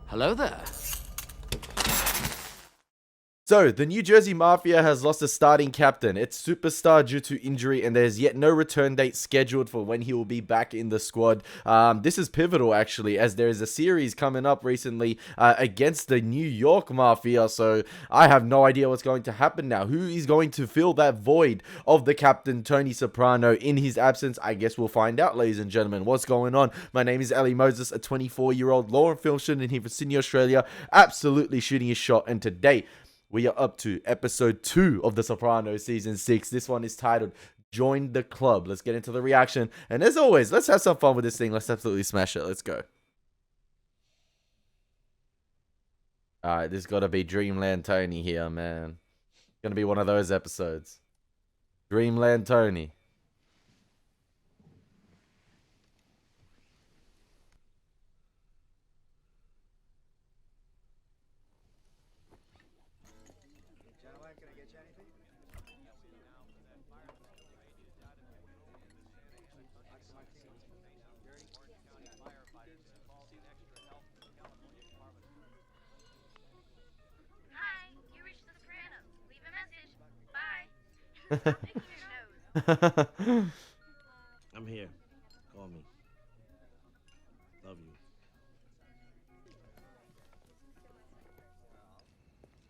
Hello there. So, the New Jersey Mafia has lost a starting captain. It's superstar due to injury, and there's yet no return date scheduled for when he will be back in the squad. This is pivotal, actually, as there is a series coming up recently against the New York Mafia, so I have no idea what's going to happen now. Who is going to fill that void of the captain, Tony Soprano, in his absence? I guess we'll find out, ladies and gentlemen. What's going on? My name is Elie Moses, a 24-year-old law and film student here from Sydney, Australia, absolutely shooting his shot, and today we are up to episode 2 of the Sopranos season 6. This one is titled Join the Club. Let's get into the reaction. And as always, let's have some fun with this thing. Let's absolutely smash it. Let's go. Alright, this got to be Dreamland Tony here, man. Gonna be one of those episodes. Dreamland Tony. Hi, you reached the Sopranos. Leave a message. Bye. Stop picking your nose. I'm here. Call me. Love you.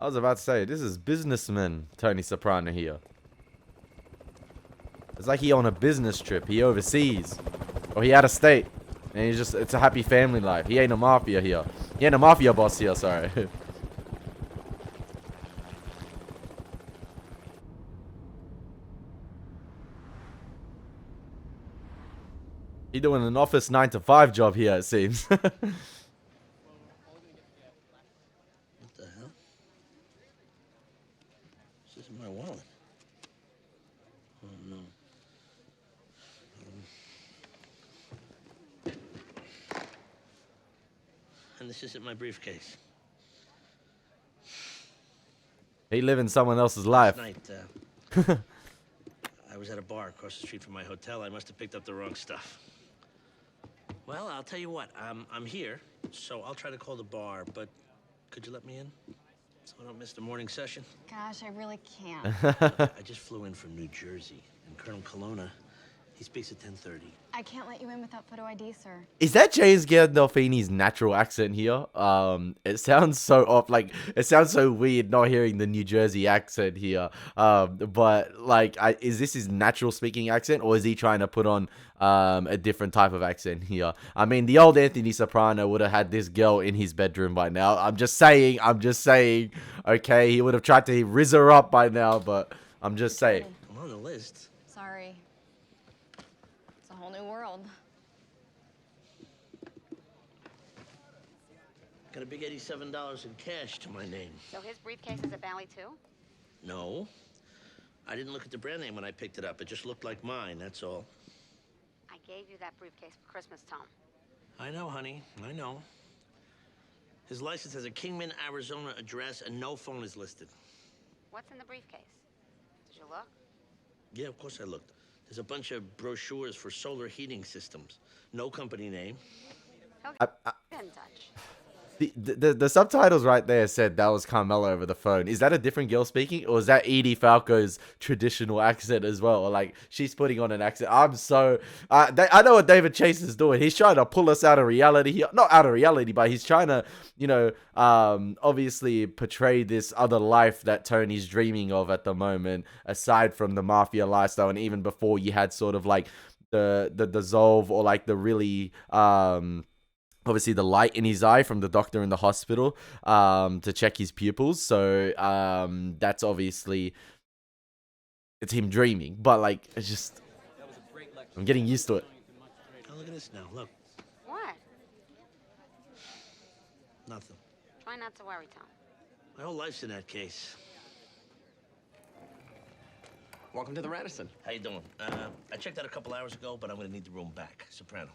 I was about to say, this is businessman Tony Soprano here. It's like he on a business trip. He overseas. Or he out of state. And he's just, it's a happy family life. He ain't a mafia here. He ain't a mafia boss here, sorry. He doing an office 9-to-5 job here, it seems. What the hell? This isn't my wallet. Oh no. And this isn't my briefcase. He living someone else's life. Last night, I was at a bar across the street from my hotel. I must have picked up the wrong stuff. Well, I'll tell you what. I'm here, so I'll try to call the bar, but could you let me in? So I don't miss the morning session? Gosh, I really can't. I just flew in from New Jersey, and Colonel Colonna, he speaks at 10:30. I can't let you in without photo ID, sir. Is that James Gandolfini's natural accent here? It sounds so off, like, it sounds so weird not hearing the New Jersey accent here. But, like, is this his natural speaking accent, or is he trying to put on a different type of accent here? I mean, the old Anthony Soprano would have had this girl in his bedroom by now. I'm just saying, okay? He would have tried to rizz her up by now, but I'm just saying. I'm on the list. Sorry. It's a whole new world. Got a big $87 in cash to my name. So his briefcase is a Bally too? No. I didn't look at the brand name when I picked it up. It just looked like mine, that's all. I gave you that briefcase for Christmas, Tom. I know, honey. I know. His license has a Kingman, Arizona address, and no phone is listed. What's in the briefcase? Did you look? Yeah, of course I looked. There's a bunch of brochures for solar heating systems. No company name. Okay, get in touch. The subtitles right there said that was Carmela over the phone. Is that a different girl speaking, or is that Edie Falco's traditional accent as well? Or like she's putting on an accent? I'm so I know what David Chase is doing. He's trying to pull us out of reality here. Not out of reality, but he's trying to, obviously portray this other life that Tony's dreaming of at the moment, aside from the mafia lifestyle, and even before you had sort of like the dissolve, or like the really obviously the light in his eye from the doctor in the hospital to check his pupils. So that's obviously, it's him dreaming, but like it's just, I'm getting used to it. Oh, look at this now. Look. What? Nothing. Try not to worry, Tom. My whole life's in that case. Welcome to the Radisson. How you doing? I checked out a couple hours ago, but I'm gonna need the room back. Soprano.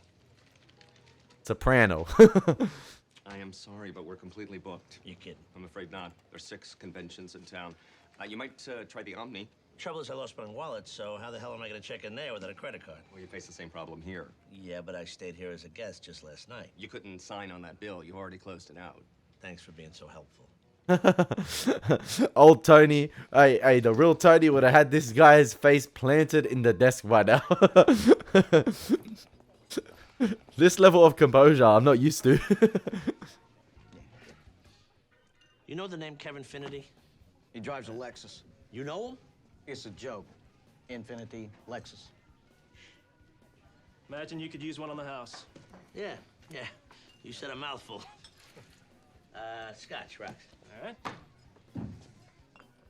Soprano. I am sorry, but we're completely booked. You kidding? I'm afraid not. There's 6 conventions in town. You might try the Omni. Trouble is, I lost my wallet, so how the hell am I gonna check in there without a credit card? Well, you face the same problem here. Yeah, but I stayed here as a guest just last night. You couldn't sign on that bill. You already closed it out. Thanks for being so helpful. Old Tony. Hey, the real Tony would have had this guy's face planted in the desk by now. This level of composure, I'm not used to. You know the name Kevin Finity? He drives a Lexus. You know him? It's a joke. Infinity Lexus. Imagine you could use one on the house. Yeah. You said a mouthful. Scotch rocks. All right.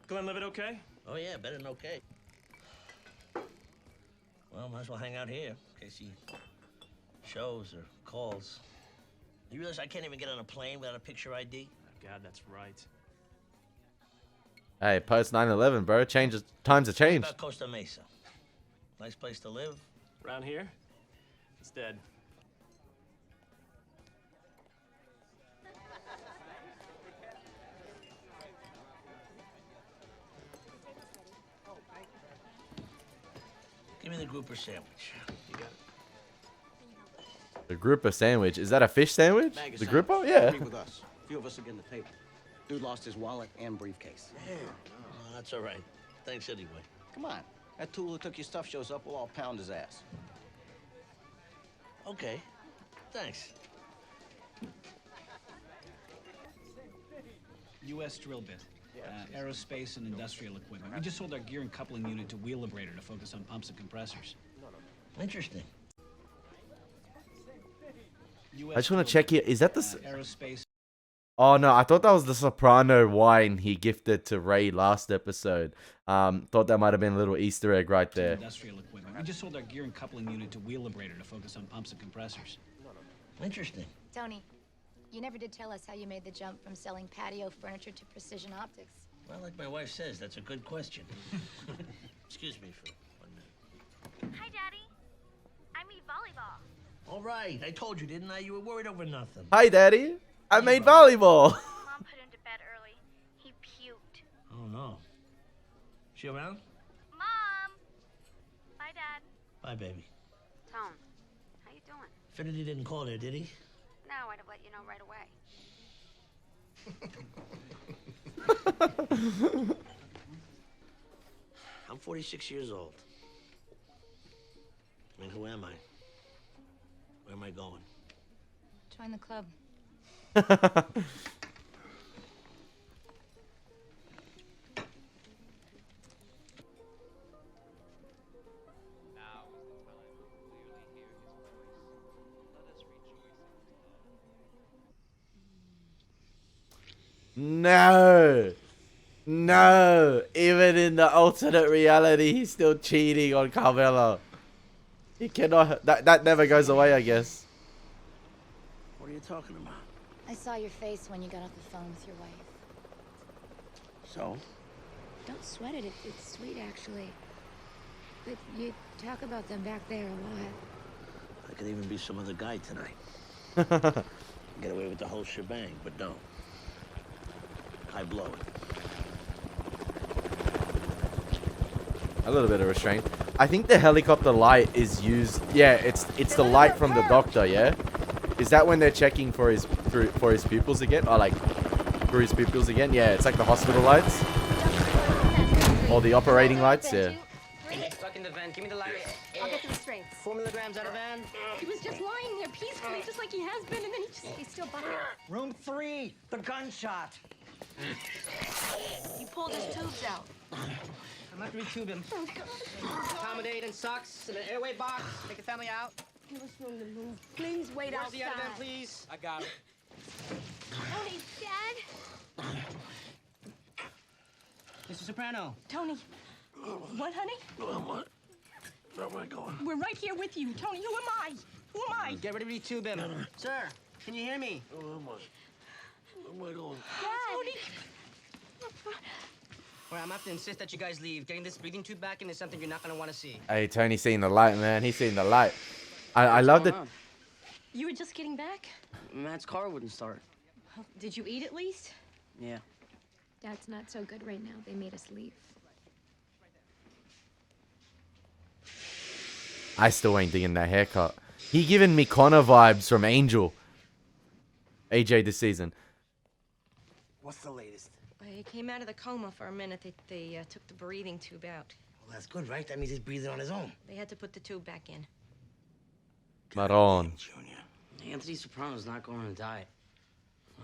Glenn, live it okay? Oh, yeah, better than okay. Well, might as well hang out here in case he shows or calls. You realize I can't even get on a plane without a picture ID? Oh, God, that's right. Hey, post 9/11, bro. Times have changed. What about Costa Mesa? Nice place to live? Around here, it's dead. Give me the grouper sandwich. You got it. The grouper sandwich. Is that a fish sandwich? Bag of The sandwich. grouper? Yeah. Three with us. A few of us are getting the table. Dude lost his wallet and briefcase. Oh, that's all right. Thanks anyway. Come on. That tool who took your stuff shows up, we'll all pound his ass. Okay. Thanks. U.S. drill bit, aerospace and industrial equipment. We just sold our gear and coupling unit to Wheel Liberator to focus on pumps and compressors. Interesting. I just want to check here. Is that the... Aerospace. Oh, no. I thought that was the Soprano wine he gifted to Ray last episode. Thought that might have been a little Easter egg right there. Industrial equipment. We just sold our gear and coupling unit to Wheel Liberator to focus on pumps and compressors. Interesting. Tony, you never did tell us how you made the jump from selling patio furniture to precision optics. Well, like my wife says, that's a good question. Excuse me for 1 minute. Hi, Daddy. I mean volleyball. All right, I told you, didn't I? You were worried over nothing. Hi, Daddy. I made volleyball. Mom put him to bed early. He puked. Oh, no. She around? Mom! Bye, Dad. Bye, baby. Tone, how you doing? Finity didn't call there, did he? No, I'd have let you know right away. I'm 46 years old. I mean, who am I? Where am I going? Join the club. No. No. Even in the alternate reality, he's still cheating on Carmela. He cannot... That never goes away, I guess. What are you talking about? I saw your face when you got off the phone with your wife. So? Don't sweat it. It's sweet, actually. But you talk about them back there a lot. I could even be some other guy tonight. Get away with the whole shebang, but no. I blow it. A little bit of restraint. I think the helicopter light is used... Yeah, it's the light from the doctor, yeah? Is that when they're checking for his pupils again? Or like, through his pupils again? Yeah, it's like the hospital lights. Or the operating lights, yeah. Stuck in the van. Give me the lighter. I'll get to the strength. 4 milligrams out of van. He was just lying there peacefully, just like he has been, and then he's still bucking. Room 3. The gunshot. He pulled his tubes out. I'm going to retube him. Oh, God. Accommodate in socks in an airway box. Take the family out. Give us room to move. Please wait Where's outside. the other van, please? I got it. Tony, Dad? Mr. Soprano. Tony. What, honey? What? Where am I going? We're right here with you. Tony, who am I? Who am I? Get ready to retube him. Sir, can you hear me? Where am I? Where am I going? Tony. All right, I'm going to have to insist that you guys leave. Getting this breathing tube back in is something you're not going to want to see. Hey, Tony's seen the light, man. He's seen the light. I love that... You were just getting back? Matt's car wouldn't start. Well, did you eat at least? Yeah. Dad's not so good right now. They made us leave. I still ain't digging that haircut. He giving me Connor vibes from Angel. AJ this season. What's the latest? He came out of the coma for a minute. They took the breathing tube out. Well, that's good, right? That means he's breathing on his own. They had to put the tube back in. Maron. Anthony Soprano's not going on a diet.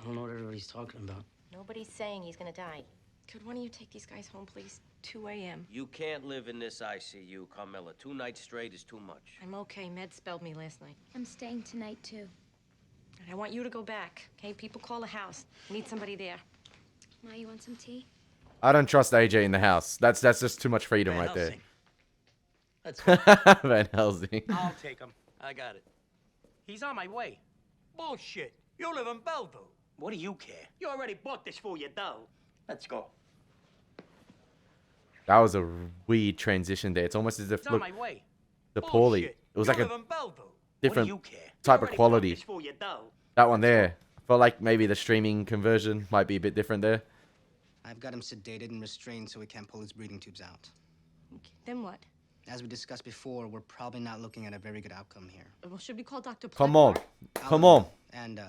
I don't know what everybody's talking about. Nobody's saying he's gonna die. Could one of you take these guys home, please? 2 a.m. You can't live in this ICU, Carmela. 2 nights straight is too much. I'm okay. Med spelled me last night. I'm staying tonight, too. And I want you to go back, okay? People call the house. Need somebody there. Ma, you want some tea? I don't trust AJ in the house. That's just too much freedom right there. That's Van Helsing. I'll take him. I got it. He's on my way. Bullshit. You live in Bellevue. What do you care? You already bought this for your dough. Let's go. That was a weird transition there. It's almost as if, He's on look, my way. the poorly. Bullshit. It was You like live a in Bellevue. different What do you care? type You of already bought quality. this for your dough. That one there. Felt like maybe the streaming conversion might be a bit different there. I've got him sedated and restrained so he can't pull his breathing tubes out. Okay, then what? As we discussed before, we're probably not looking at a very good outcome here. Well, should we call Dr. Come on. Pleckler? Come on. And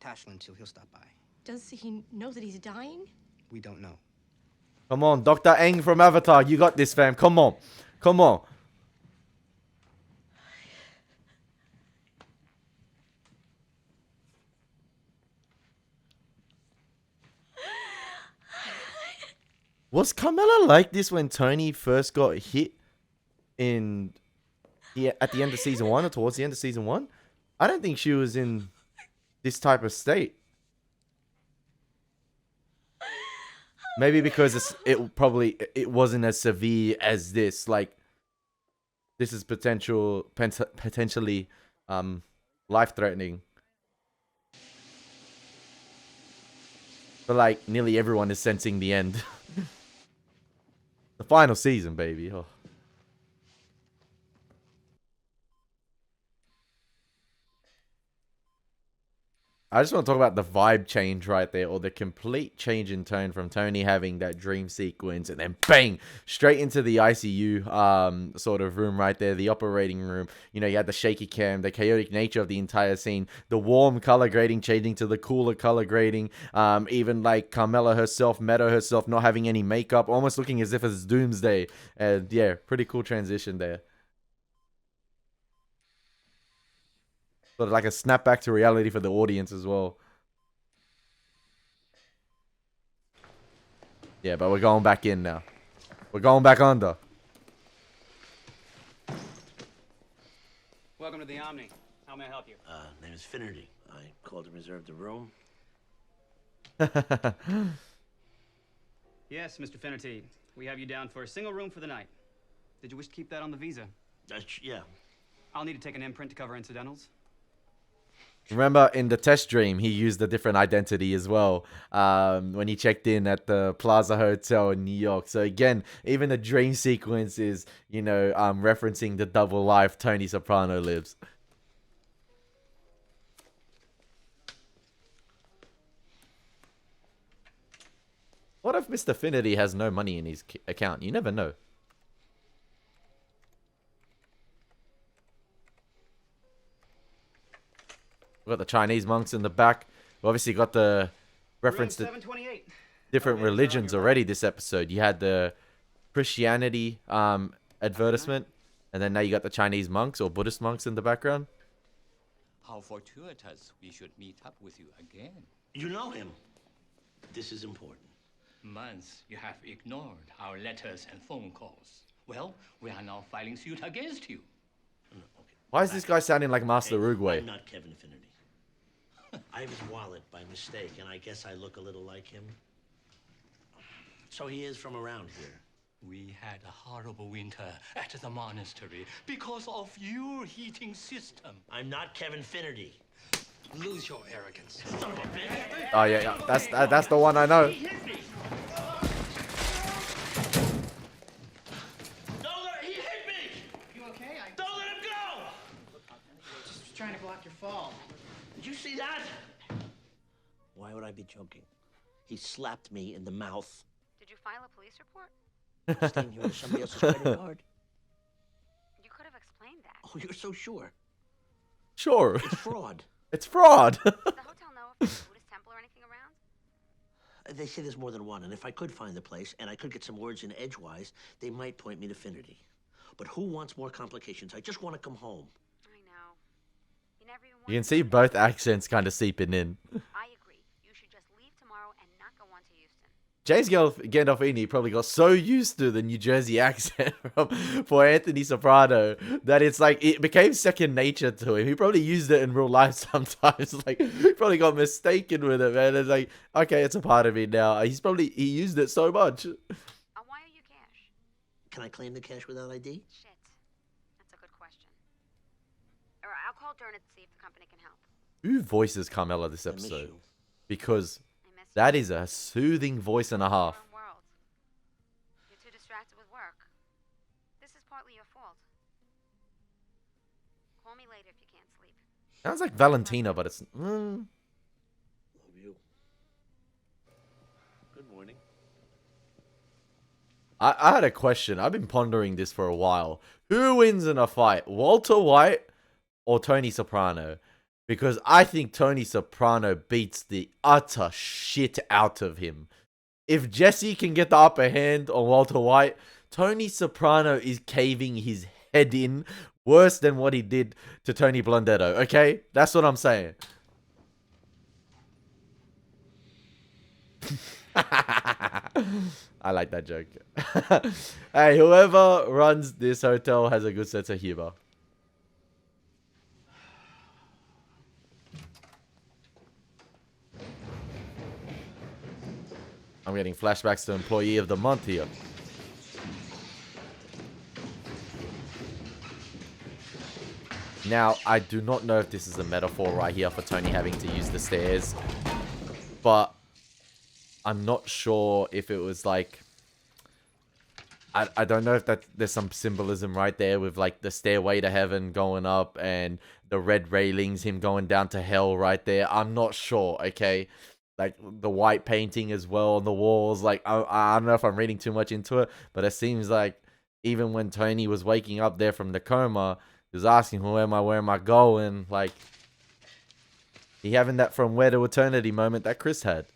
Tashlin, too. He'll stop by. Does he know that he's dying? We don't know. Come on. Dr. Aang from Avatar. You got this, fam. Come on. Come on. Was Carmela like this when Tony first got hit in at the end of season 1 or towards the end of season 1? I don't think she was in this type of state. Maybe because it wasn't as severe as this. Like, this is potentially life-threatening. But like nearly everyone is sensing the end. The final season, baby. Oh. I just want to talk about the vibe change right there, or the complete change in tone from Tony having that dream sequence and then bang, straight into the ICU sort of room right there, the operating room. You know, you had the shaky cam, the chaotic nature of the entire scene, the warm color grading changing to the cooler color grading, even like Carmela herself, Meadow herself not having any makeup, almost looking as if it's Doomsday. And yeah, pretty cool transition there. Sort of like a snapback to reality for the audience as well. Yeah, but we're going back in now. We're going back under. Welcome to the Omni. How may I help you? Name is Finnerty. I called and reserved a room. Yes, Mr. Finnerty. We have you down for a single room for the night. Did you wish to keep that on the visa? Yeah. I'll need to take an imprint to cover incidentals. Remember in the test dream, he used a different identity as well when he checked in at the Plaza Hotel in New York. So again, even the dream sequence is, you know, referencing the double life Tony Soprano lives. What if Mr. Finnerty has no money in his account? You never know. We've got the Chinese monks in the back. We obviously got the reference to different religions already this episode. You had the Christianity advertisement, and then now you got the Chinese monks or Buddhist monks in the background. How fortuitous we should meet up with you again. You know him. This is important. Months you have ignored our letters and phone calls. Well, we are now filing suit against you. Why is this guy sounding like Master Uruguay? I'm not Kevin Finnerty. I have his wallet by mistake, and I guess I look a little like him. So he is from around here. We had a horrible winter at the monastery because of your heating system. I'm not Kevin Finnerty. Lose your arrogance. Son of a bitch. Oh yeah. That's the one I know. He hit me. You okay? Don't let him go! Just trying to block your fall. Did you see that? Why would I be joking? He slapped me in the mouth. Did you file a police report? Staying here with somebody else's credit card. You could have explained that. Oh, you're so sure? Sure. It's fraud. It's fraud. Does the hotel know if there's a Buddhist temple or anything around? They say there's more than one, and if I could find the place, and I could get some words in edgewise, they might point me to Finnerty. But who wants more complications? I just want to come home. I know. You never even You can see both accents kind of seeping in. I agree. You should just leave tomorrow and not go on to Houston. James Gandolfini probably got so used to the New Jersey accent for Anthony Soprano that it's like it became second nature to him. He probably used it in real life sometimes. Like he probably got mistaken with it, man. It's like, okay, it's a part of me now. He used it so much. Why are you cash? Can I claim the cash without ID? Shit. That's a good question. Or I'll call Dern and see if the company can help. Who voices Carmela this episode? Because that is a soothing voice and a half. World. You're too distracted with work. This is partly your fault. Call me later if you can't sleep. Sounds like Valentina, but it's... Love you. Good morning. I had a question. I've been pondering this for a while. Who wins in a fight? Walter White or Tony Soprano? Because I think Tony Soprano beats the utter shit out of him. If Jesse can get the upper hand on Walter White, Tony Soprano is caving his head in worse than what he did to Tony Blundetto, okay? That's what I'm saying. I like that joke. Hey, whoever runs this hotel has a good sense of humor. I'm getting flashbacks to Employee of the Month here. Now, I do not know if this is a metaphor right here for Tony having to use the stairs, but I'm not sure if it was like... I don't know if there's some symbolism right there with like the stairway to heaven going up and the red railings, him going down to hell right there. I'm not sure, okay? Like the white painting as well on the walls. Like I don't know if I'm reading too much into it, but it seems like even when Tony was waking up there from the coma, he was asking, where am I going? Like he having that from where to eternity moment that Chris had.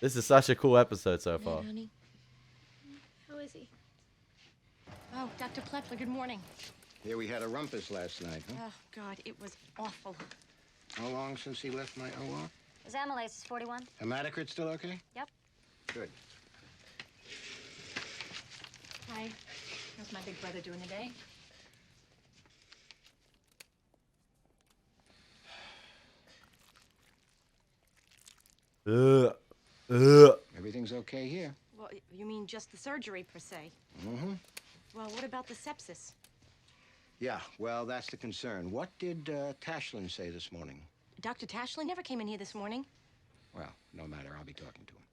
This is such a cool episode so far. Honey. How is he? Oh, Dr. Plepler, good morning. Yeah, we had a rumpus last night, huh? Oh, God, it was awful. How long since he left my OR? His amylase is 41. Hematocrit still okay? Yep. Good. Hi. How's my big brother doing today? Everything's okay here. Well, you mean just the surgery, per se? Mm-hmm. Well, what about the sepsis? Yeah, well, that's the concern. What did Tashlin say this morning? Dr. Tashlin never came in here this morning. Well, no matter. I'll be talking to him.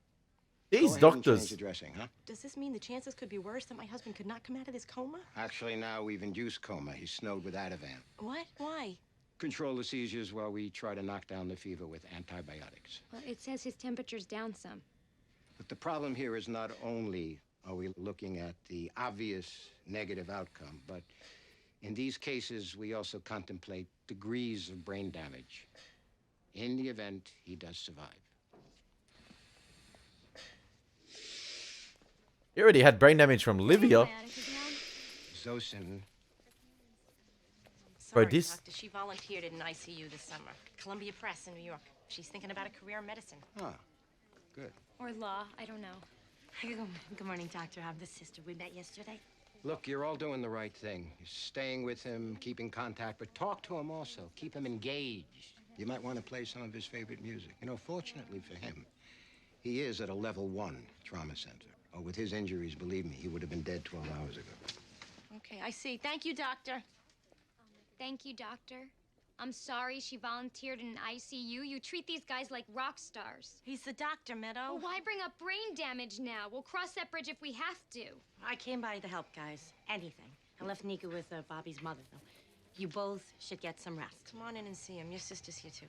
These Go ahead and doctors... change the dressing, huh? Does this mean the chances could be worse that my husband could not come out of this coma? Actually, now we've induced coma. He's snowed with Ativan. What? Why? Control the seizures while we try to knock down the fever with antibiotics. Well, it says his temperature's down some. But the problem here is not only are we looking at the obvious negative outcome, but in these cases, we also contemplate degrees of brain damage in the event he does survive. He already had brain damage from Livia. Zosyn. Sorry, Bro, this... Doctor. She volunteered in ICU this summer. Columbia Press in New York. She's thinking about a career in medicine. Ah, good. Or law, I don't know. Good morning, Doctor. I'm the sister we met yesterday. Look, you're all doing the right thing. You're staying with him, keeping contact, but talk to him also. Keep him engaged. You might want to play some of his favorite music. You know, fortunately for him, he is at a level 1 trauma center. Oh, with his injuries, believe me, he would have been dead 12 hours ago. Okay, I see. Thank you, Doctor. Thank you, doctor. I'm sorry she volunteered in an ICU. You treat these guys like rock stars. He's the doctor, Meadow. Well, why bring up brain damage now? We'll cross that bridge if we have to. I came by to help, guys. Anything. I left Nika with Bobby's mother, though. You both should get some rest. Come on in and see him. Your sister's here, too.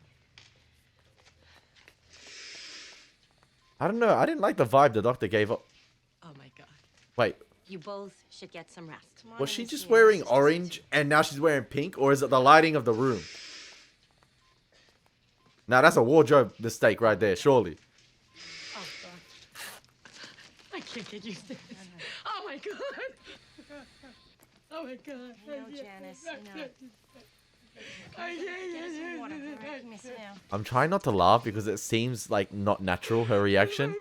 I don't know. I didn't like the vibe the doctor gave up. Oh, my God. Wait. You both should get some rest. Come on Was in she and just see him. wearing orange and now she's wearing pink, or is it the lighting of the room? Now that's a wardrobe mistake right there, surely. Oh, God. I can't get used to this. Oh, my God. Oh, my God. You know, Janice, you know. Get us some water, all right? Miss now. I'm trying not to laugh because it seems like not natural, her reaction.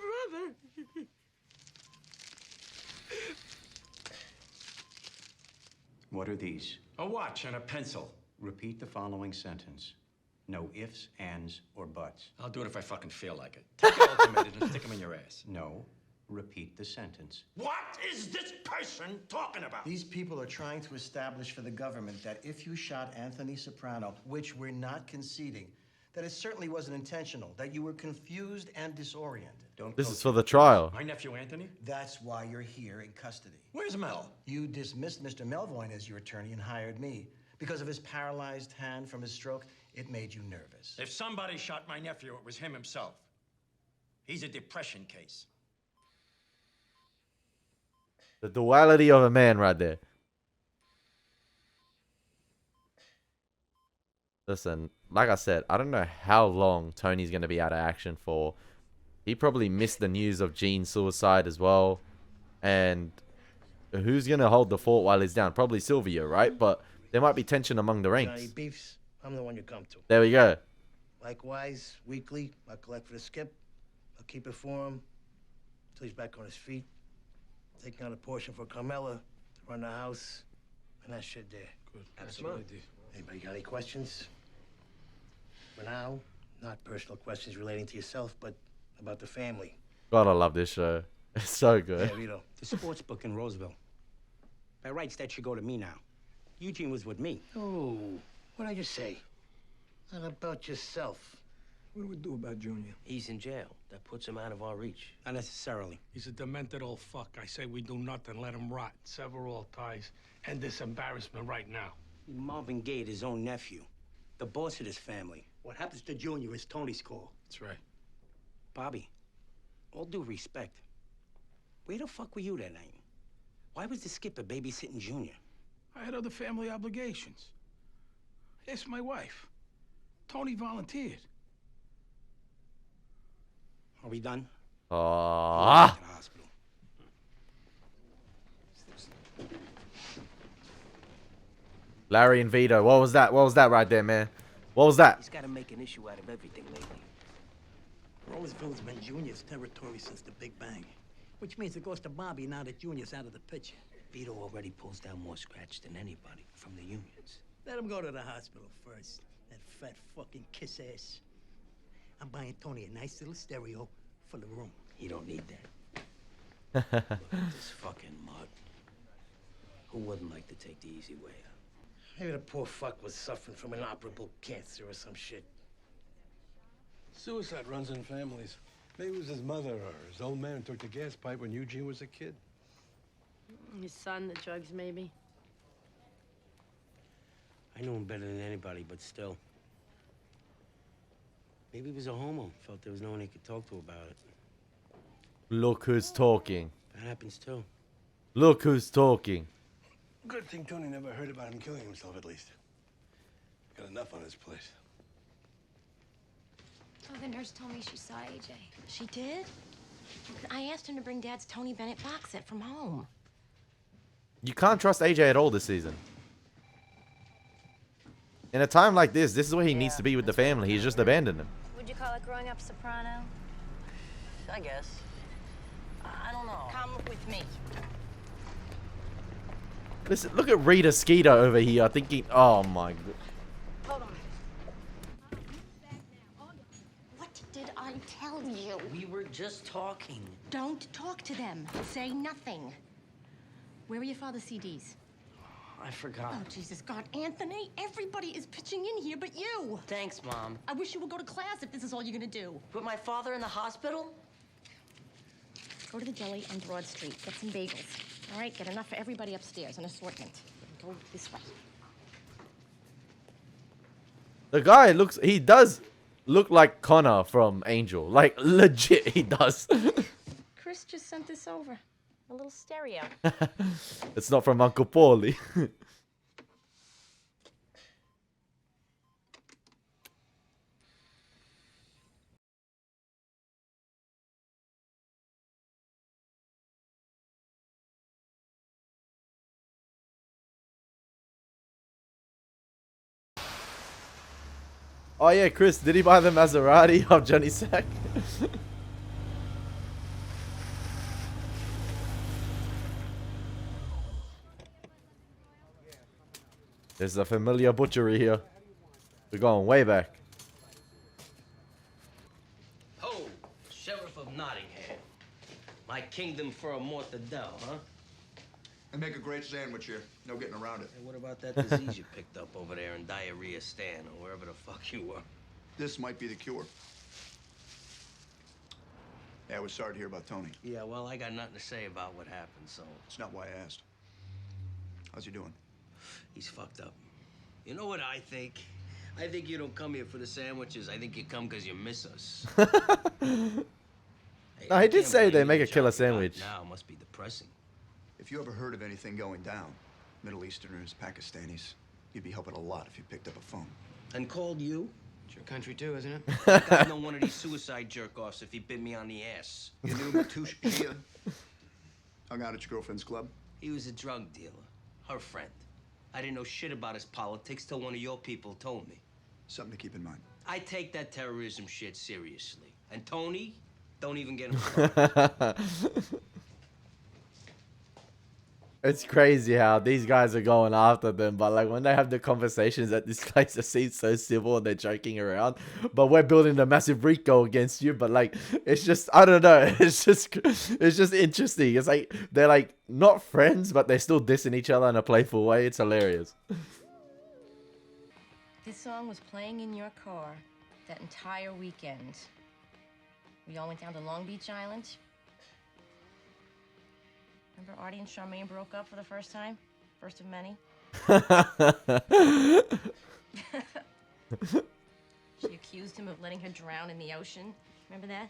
What are these? A watch and a pencil. Repeat the following sentence. No ifs, ands, or buts. I'll do it if I fucking feel like it. Take your ultimate and stick 'em in your ass. No. Repeat the sentence. What is this person talking about? These people are trying to establish for the government that if you shot Anthony Soprano, which we're not conceding, that it certainly wasn't intentional, that you were confused and disoriented. This is for the trial. My nephew Anthony? That's why you're here in custody. Where's Mel? You dismissed Mr. Melvoin as your attorney and hired me. Because of his paralyzed hand from his stroke, it made you nervous. If somebody shot my nephew, it was him himself. He's a depression case. The duality of a man right there. Listen, like I said, I don't know how long Tony's going to be out of action for. He probably missed the news of Gene's suicide as well. And who's going to hold the fort while he's down? Probably Silvio, right? But there might be tension among the ranks. Any beefs? I'm the one you come to. There we go. Likewise, weekly, I'll collect for the skip. I'll keep it for him until he's back on his feet. Taking out a portion for Carmela to run the house, and that shit there. Good. Absolutely. Anybody got any questions? For now, not personal questions relating to yourself, but about the family. God, I love this show. It's so good. Yeah, Vito. The sports book in Roseville. By rights, that should go to me now. Eugene was with me. Oh, what'd I just say? Not about yourself. What do we do about Junior? He's in jail. That puts him out of our reach. Unnecessarily. He's a demented old fuck. I say we do nothing, let him rot. Sever all ties. End this embarrassment right now. Marvin Gaye, his own nephew. The boss of this family. What happens to Junior is Tony's call. That's right. Bobby, all due respect, where the fuck were you that night? Why was the skipper babysitting Junior? I had other family obligations. Ask my wife. Tony volunteered. Are we done? Ah. To the hospital. Larry and Vito. What was that? What was that right there, man? What was that? He's got to make an issue out of everything lately. Roseville's been Junior's territory since the Big Bang. Which means it goes to Bobby now that Junior's out of the picture. Vito already pulls down more scratch than anybody from the unions. Let him go to the hospital first. That fat fucking kiss ass. I'm buying Tony a nice little stereo for the room. He don't need that. Look at this fucking mug. Who wouldn't like to take the easy way out? Maybe the poor fuck was suffering from inoperable cancer or some shit. Suicide runs in families. Maybe it was his mother or his old man who took the gas pipe when Eugene was a kid. His son, the drugs, maybe. I knew him better than anybody, but still. Maybe he was a homo. Felt there was no one he could talk to about it. Look who's talking. That happens too. Look who's talking. Good thing Tony never heard about him killing himself, at least. Got enough on his plate. Oh, the nurse told me she saw AJ. She did? I asked him to bring Dad's Tony Bennett box set from home. You can't trust AJ at all this season. In a time like this is where he needs to be with the family. He's just abandoned them. Would you call it growing up soprano? I guess. I don't know. Come with me. Listen, look at Rita Skeeter over here thinking, oh my god. Hold on. What did I tell you? We were just talking. Don't talk to them. Say nothing. Where are your father's CDs? I forgot. Oh, Jesus God. Anthony, everybody is pitching in here but you. Thanks, Mom. I wish you would go to class if this is all you're gonna do. Put my father in the hospital? Go to the deli on Broad Street. Get some bagels. All right? Get enough for everybody upstairs, an assortment. Go this way. The guy he does look like Connor from Angel. Like, legit, he does. Chris just sent this over. A little stereo. It's not from Uncle Paulie. Oh yeah, Chris, did he buy the Maserati of Johnny Sack? There's a familiar butchery here. We're going way back. Ho, Sheriff of Nottingham. My kingdom for a mortadell, huh? I make a great sandwich here. No getting around it. And what about that disease you picked up over there in Diarrhea Stan or wherever the fuck you were? This might be the cure. Yeah, I was sorry to hear about Tony. Yeah, well, I got nothing to say about what happened, so... It's not why I asked. How's he doing? He's fucked up. You know what I think? I think you don't come here for the sandwiches. I think you come because you miss us. Hey, No, he did say they make a killer sandwich. Now must be depressing. If you ever heard of anything going down, Middle Easterners, Pakistanis, you'd be helping a lot if you picked up a phone. And called you? It's your country too, isn't it? I'd know one of these suicide jerk-offs if he bit me on the ass. You knew Matush Kia hung out at your girlfriend's club? He was a drug dealer, her friend. I didn't know shit about his politics till one of your people told me. Something to keep in mind. I take that terrorism shit seriously. And Tony, don't even get him started. It's crazy how these guys are going after them, but like when they have the conversations at this place, it seems so civil and they're joking around. But we're building a massive Rico against you. But like, it's just, I don't know. It's just interesting. It's like they're like not friends, but they're still dissing each other in a playful way. It's hilarious. This song was playing in your car that entire weekend. We all went down to Long Beach Island. Remember Artie and Charmaine broke up for the first time? First of many. She accused him of letting her drown in the ocean. Remember that?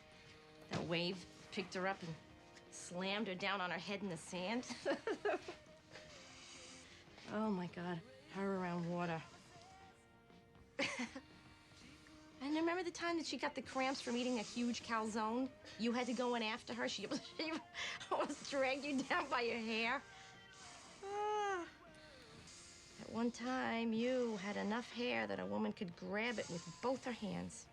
That wave picked her up and slammed her down on her head in the sand. Oh my God, her around water. And remember the time that she got the cramps from eating a huge calzone? You had to go in after her. She almost dragged you down by your hair. Ah. At one time, you had enough hair that a woman could grab it with both her hands.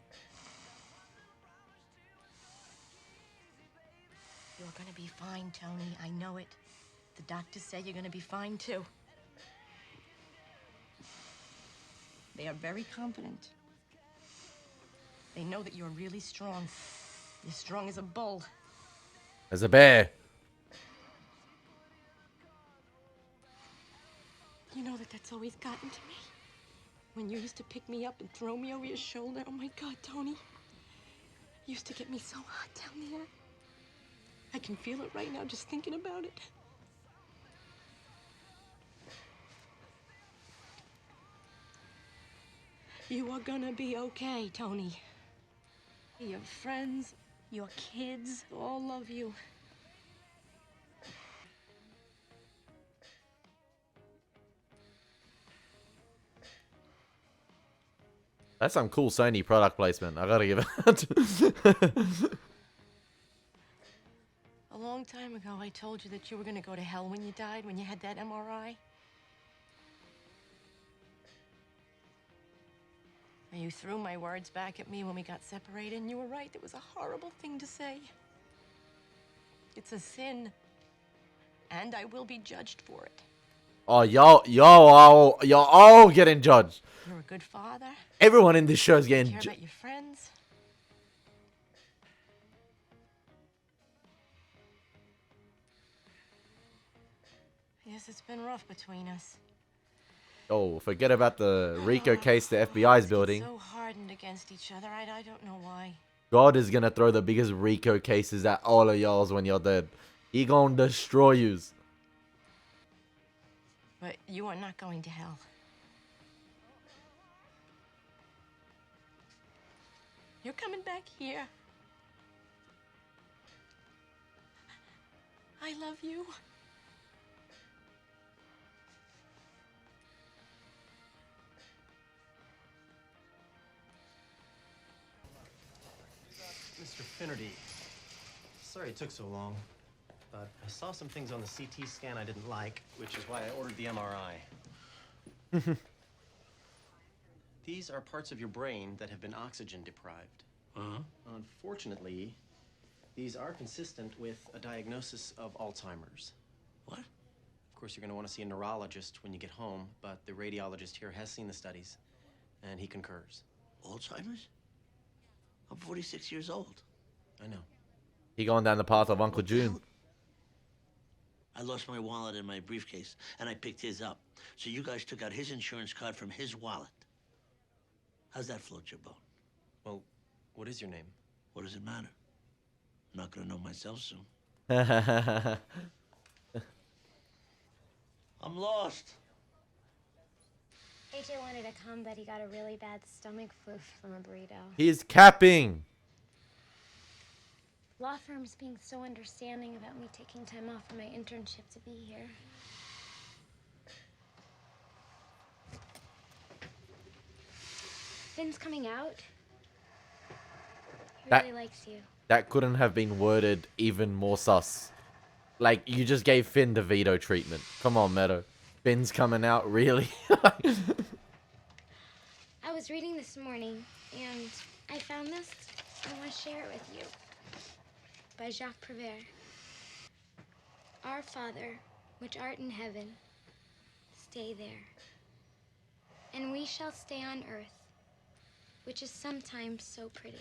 You're gonna be fine, Tony. I know it. The doctors say you're gonna be fine, too. They are very confident. They know that you're really strong. You're strong as a bull. As a bear. You know that that's always gotten to me. When you used to pick me up and throw me over your shoulder. Oh my God, Tony. You used to get me so hot down there. I can feel it right now just thinking about it. You are gonna be okay, Tony. Your friends, your kids, all love you. That's some cool Sony product placement. I gotta give it. A long time ago, I told you that you were gonna go to hell when you died, when you had that MRI. And you threw my words back at me when we got separated, and you were right. It was a horrible thing to say. It's a sin, and I will be judged for it. Oh, you're all getting judged. You're a good father. Everyone in this show is getting Care judged. about your friends. Yes, it's been rough between us. Oh, forget about the Rico case the FBI's building. So hardened against each other. I don't know why. God is gonna throw the biggest Rico cases at all of y'all's when you're dead. He gonna destroy yous. But you are not going to hell. You're coming back here. I love you. Mr. Finnerty, sorry it took so long, but I saw some things on the CT scan I didn't like, which is why I ordered the MRI. These are parts of your brain that have been oxygen deprived. Unfortunately, these are consistent with a diagnosis of Alzheimer's. What? Of course, you're going to want to see a neurologist when you get home, but the radiologist here has seen the studies, and he concurs. Alzheimer's? I'm 46 years old. I know. He going down the path of Uncle June. I lost my wallet and my briefcase, and I picked his up. So you guys took out his insurance card from his wallet. How's that float your boat? Well, what is your name? What does it matter? I'm not gonna know myself soon. I'm lost. AJ wanted to come, but he got a really bad stomach flu from a burrito. He's capping. Law firms being so understanding about me taking time off from my internship to be here. Finn's coming out. He really likes you. That couldn't have been worded even more sus. Like, you just gave Finn the veto treatment. Come on, Meadow. Finn's coming out, really? I was reading this morning, and I found this. I want to share it with you. By Jacques Prévert. Our Father, which art in heaven, stay there. And we shall stay on earth, which is sometimes so pretty.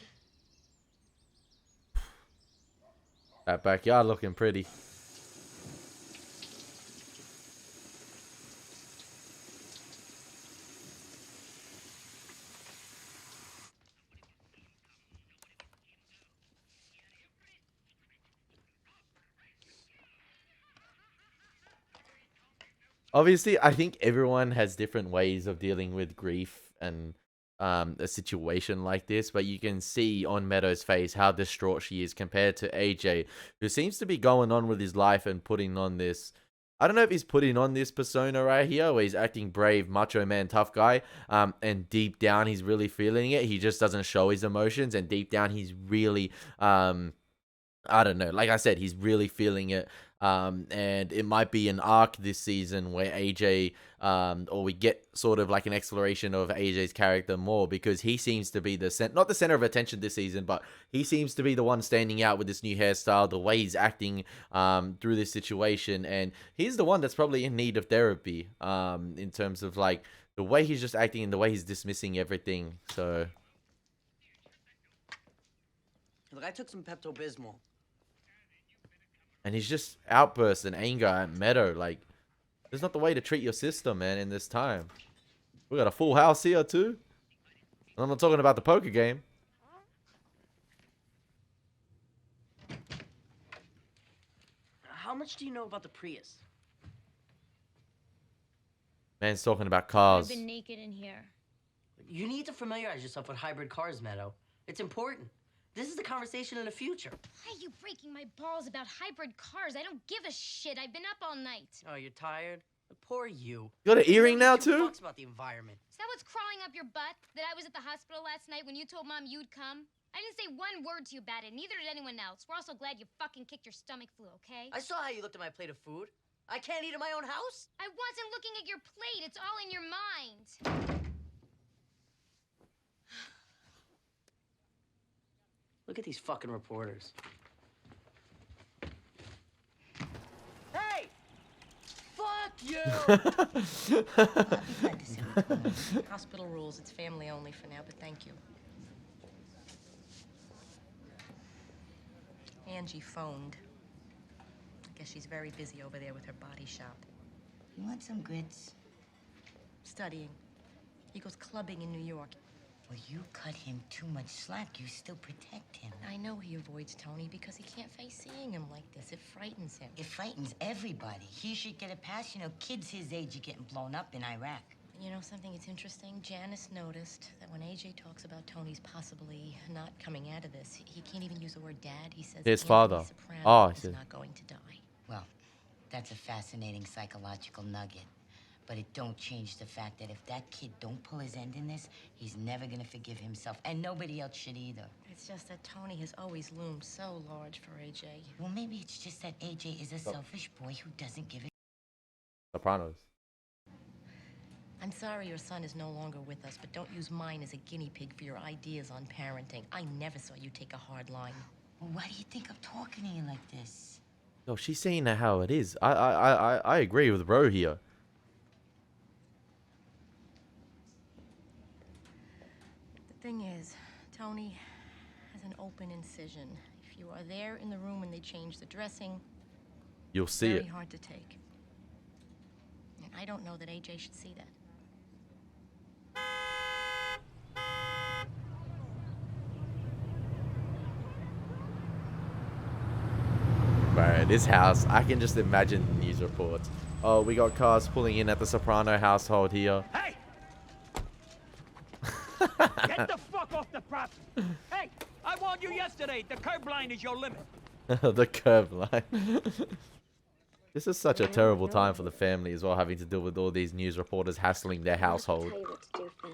That backyard looking pretty. Obviously, I think everyone has different ways of dealing with grief and a situation like this, but you can see on Meadow's face how distraught she is compared to AJ, who seems to be going on with his life and putting on this. I don't know if he's putting on this persona right here, where he's acting brave, macho man, tough guy, and deep down he's really feeling it. He just doesn't show his emotions, and deep down he's really, I don't know. Like I said, he's really feeling it. And it might be an arc this season where AJ, or we get sort of like an exploration of AJ's character more, because he seems to be not the center of attention this season, but he seems to be the one standing out with this new hairstyle, the way he's acting through this situation, and he's the one that's probably in need of therapy in terms of like the way he's just acting and the way he's dismissing everything. So, Look, I took some Pepto-Bismol. and he's just outbursts and anger at Meadow. Like, there's not the way to treat your sister, man, in this time. We got a full house here, too. I'm not talking about the poker game. How much do you know about the Prius? Man's talking about cars. I've been naked in here. You need to familiarize yourself with hybrid cars, Meadow. It's important. This is the conversation in the future. Why are you breaking my balls about hybrid cars? I don't give a shit. I've been up all night. Oh, you're tired? Poor you. You got an earring now, Who too? talks about the environment? Is that what's crawling up your butt? That I was at the hospital last night when you told Mom you'd come? I didn't say one word to you about it, neither did anyone else. We're also glad you fucking kicked your stomach flu, okay? I saw how you looked at my plate of food. I can't eat in my own house? I wasn't looking at your plate. It's all in your mind. Look at these fucking reporters. Hey! Fuck you! I'll be glad to see you. Hospital rules. It's family only for now, but thank you. Angie phoned. I guess she's very busy over there with her body shop. You want some grits? Studying. He goes clubbing in New York. Well, you cut him too much slack. You still protect him. I know he avoids Tony because he can't face seeing him like this. It frightens him. It frightens everybody. He should get a pass. You know, kids his age are getting blown up in Iraq. You know something that's interesting? Janice noticed that when AJ talks about Tony's possibly not coming out of this, he can't even use the word dad. He says His Anthony father. Soprano Oh, he is said. not going to die. Well, that's a fascinating psychological nugget. But it don't change the fact that if that kid don't pull his end in this, he's never gonna forgive himself, and nobody else should either. It's just that Tony has always loomed so large for AJ. Well, maybe it's just that AJ is a selfish boy who doesn't give a... Sopranos. I'm sorry your son is no longer with us, but don't use mine as a guinea pig for your ideas on parenting. I never saw you take a hard line. Well, why do you think I'm talking to you like this? Yo, she's saying that how it is. I agree with bro here. The thing is, Tony has an open incision. If you are there in the room when they change the dressing, You'll see it. very hard to take. And I don't know that AJ should see that. Bro, this house, I can just imagine the news reports. Oh, we got cars pulling in at the Soprano household here. Hey! Get the fuck off the property! Hey, I warned you yesterday. The curb line is your limit. The curb line. This is such a terrible time for the family as well, having to deal with all these news reporters hassling their household. Tell you what to do, Finn.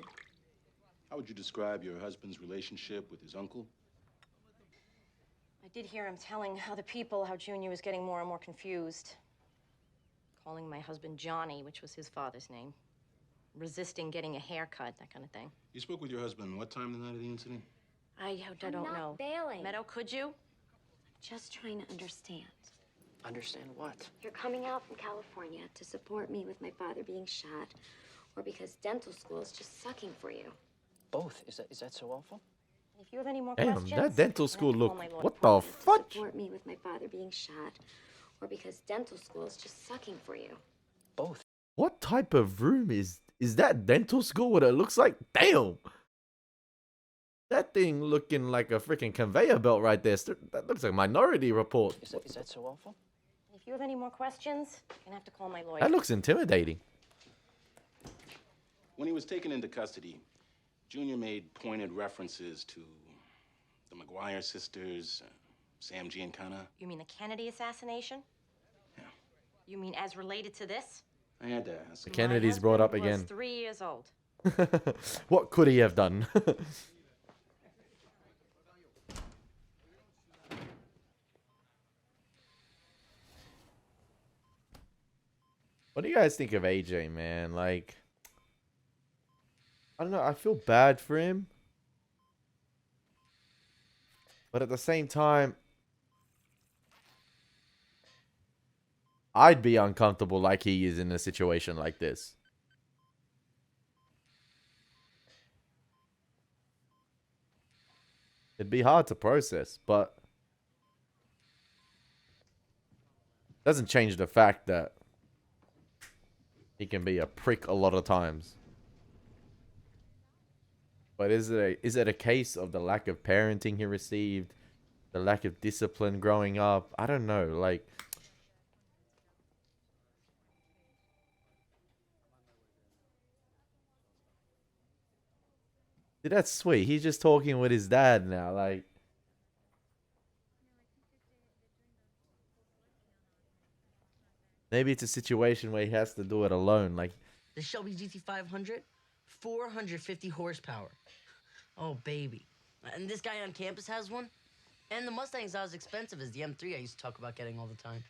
How would you describe your husband's relationship with his uncle? I did hear him telling other people how Junior was getting more and more confused. Calling my husband Johnny, which was his father's name. Resisting getting a haircut, that kind of thing. You spoke with your husband what time the night of the incident? I don't know. I'm not bailing. Meadow, could you? Just trying to understand. Understand what? You're coming out from California to support me with my father being shot, or because dental school is just sucking for you. Both. Is that so awful? If you have any more Damn, questions, that dental school call look. my lawyer. What the fuck? Support me with my father being shot, or because dental school is just sucking for you. Both. What type of room is that dental school? What it looks like? Damn. That thing looking like a freaking conveyor belt right there. That looks like Minority Report. Is that so awful? If you have any more questions, you're gonna have to call my lawyer. That looks intimidating. When he was taken into custody, Junior made pointed references to the McGuire sisters, Sam Giancana. You mean the Kennedy assassination? Yeah. You mean as related to this? I had to ask. The Kennedy's brought up Was again. 3 years old. What could he have done? What do you guys think of AJ, man? Like, I don't know. I feel bad for him. But at the same time, I'd be uncomfortable like he is in a situation like this. It'd be hard to process, but doesn't change the fact that he can be a prick a lot of times. But is it a case of the lack of parenting he received? The lack of discipline growing up? I don't know. Like, dude, that's sweet. He's just talking with his dad now. Like, maybe it's a situation where he has to do it alone. Like, The Shelby GT500, 450 horsepower. Oh, baby. And this guy on campus has one. And the Mustang's not as expensive as the M3 I used to talk about getting all the time.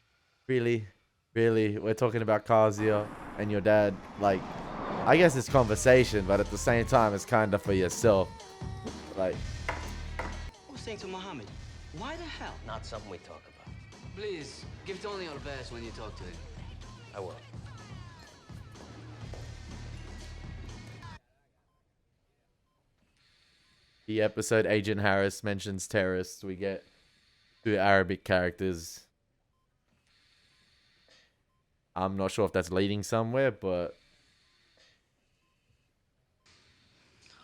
really? Really? We're talking about cars here and your dad. Like, I guess it's conversation, but at the same time, it's kind of for yourself. Like, I was saying to Mohammed, why the hell? Not something we talk about. Please, give Tony your best when you talk to him. I will. the episode Agent Harris mentions terrorists, we get 2 Arabic characters. I'm not sure if that's leading somewhere, but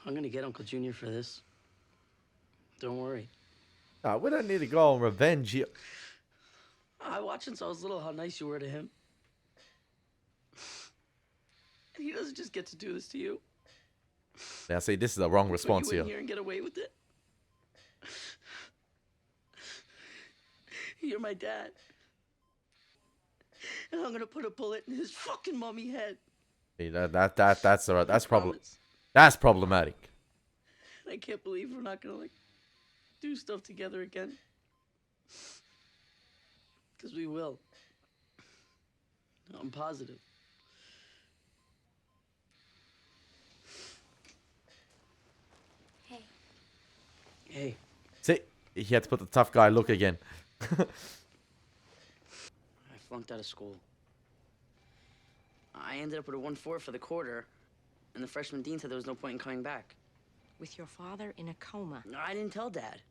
I'm gonna get Uncle Junior for this. Don't worry. nah, we don't need to go on revenge here. I watched since I was little how nice you were to him. And he doesn't just get to do this to you. Now, see, this is the wrong Put response you in here. here and get away with it. You're my dad. and I'm gonna put a bullet in his fucking mummy head. See, that's all right. That's Promise. That's problematic. I can't believe we're not gonna, like, do stuff together again. Because we will. I'm positive. Hey. Hey. See, he had to put the tough guy look again. I flunked out of school. I ended up with a 1.4 for the quarter, and the freshman dean said there was no point in coming back. With your father in a coma. No, I didn't tell Dad.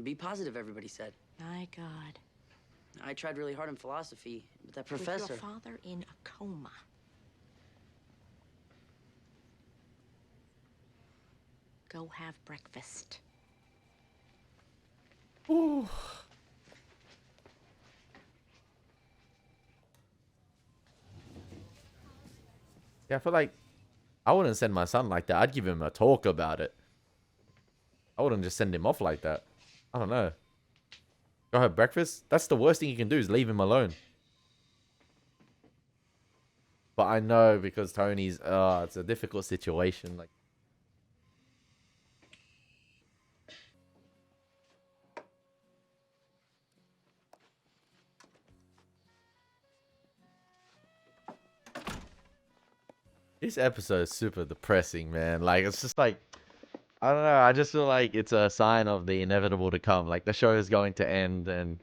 Be positive, everybody said. My God. I tried really hard in philosophy, but that With professor... your father in a coma. Go have breakfast. Ooh. Yeah, I feel like I wouldn't send my son like that. I'd give him a talk about it. I wouldn't just send him off like that. I don't know. Go have breakfast? That's the worst thing you can do is leave him alone. But I know because Tony's, it's a difficult situation. Like, this episode is super depressing, man. Like, it's just like, I don't know. I just feel like it's a sign of the inevitable to come. Like, the show is going to end and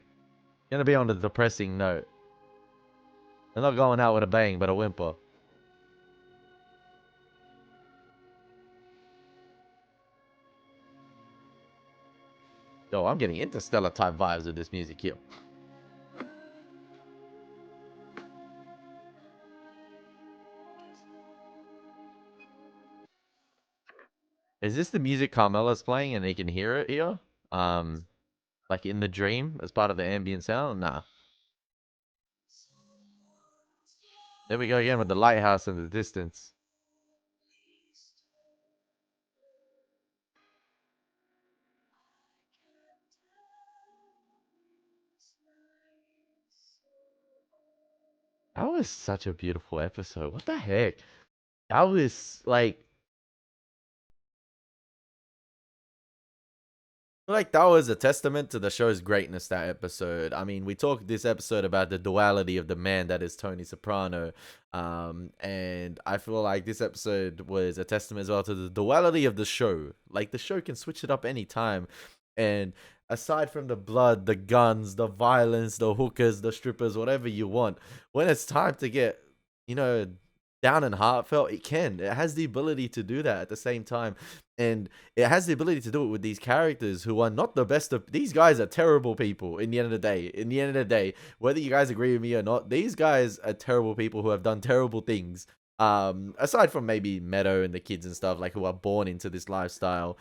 gonna be on a depressing note. They're not going out with a bang, but a whimper. Yo, I'm getting interstellar type vibes with this music here. Is this the music Carmela's playing and they can hear it here? Like in the dream as part of the ambient sound? Nah. There we go again with the lighthouse in the distance. That was such a beautiful episode. What the heck? That was like that was a testament to the show's greatness, that episode. I mean, we talked this episode about the duality of the man that is Tony Soprano. And I feel like this episode was a testament as well to the duality of the show. Like, the show can switch it up anytime. And aside from the blood, the guns, the violence, the hookers, the strippers, whatever you want, when it's time to get, down and heartfelt, it can. It has the ability to do that at the same time. And it has the ability to do it with these characters who are not the best of... These guys are terrible people in the end of the day. In the end of the day, whether you guys agree with me or not, these guys are terrible people who have done terrible things. Aside from maybe Meadow and the kids and stuff, like, who are born into this lifestyle.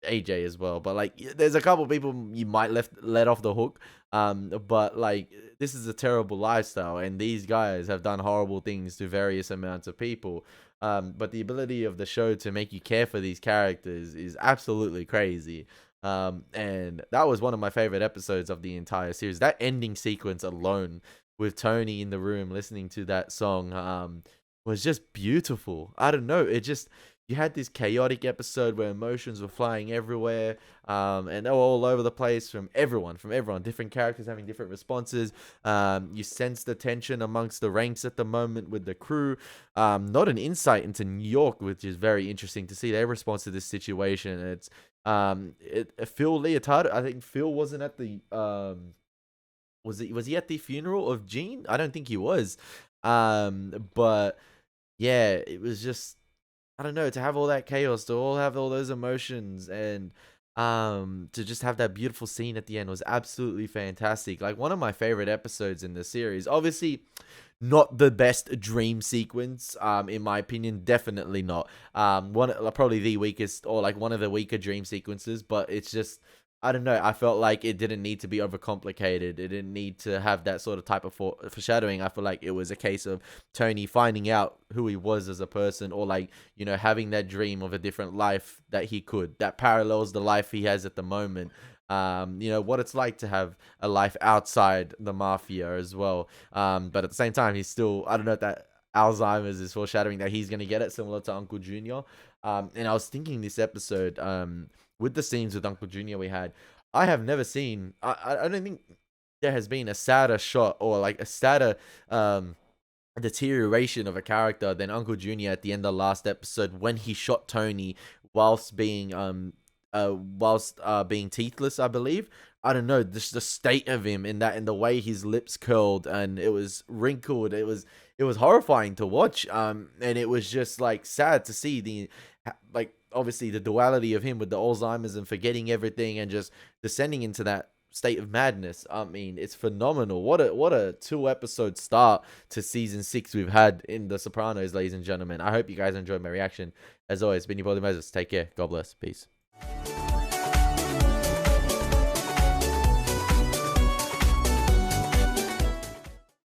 AJ as well, but like, there's a couple people you might let off the hook, but like, this is a terrible lifestyle and these guys have done horrible things to various amounts of people, but the ability of the show to make you care for these characters is absolutely crazy. And that was one of my favorite episodes of the entire series. That ending sequence alone with Tony in the room listening to that song was just beautiful. I don't know, it just... You had this chaotic episode where emotions were flying everywhere, and they were all over the place from everyone, different characters having different responses. You sense the tension amongst the ranks at the moment with the crew. Not an insight into New York, which is very interesting to see their response to this situation. It's Phil Leotardo. I think Phil wasn't at the was he at the funeral of Gene? I don't think he was. But yeah, it was just... I don't know, to have all that chaos, to all have all those emotions, and to just have that beautiful scene at the end was absolutely fantastic. Like, one of my favorite episodes in the series. Obviously, not the best dream sequence, in my opinion, definitely not. Probably the weakest, or like one of the weaker dream sequences, but it's just... I don't know. I felt like it didn't need to be overcomplicated. It didn't need to have that sort of type of foreshadowing. I feel like it was a case of Tony finding out who he was as a person, or like, having that dream of a different life that he could, that parallels the life he has at the moment. you know, what it's like to have a life outside the mafia as well. But at the same time, he's still, I don't know if that Alzheimer's is foreshadowing that he's going to get it, similar to Uncle Junior. And I was thinking this episode, with the scenes with Uncle Junior we had, I have never seen, I don't think there has been a sadder shot or like a sadder deterioration of a character than Uncle Junior at the end of the last episode, when he shot Tony whilst being being teethless, I believe. I don't know, just the state of him in that, and the way his lips curled and it was wrinkled. It was horrifying to watch. And it was just like sad to see the, like, obviously the duality of him with the Alzheimer's and forgetting everything and just descending into that state of madness. I mean, it's phenomenal. What a 2-episode start to season 6 we've had in The Sopranos, ladies and gentlemen. I hope you guys enjoyed my reaction. As always, been your boy Elie Moses. Take care. God bless. Peace.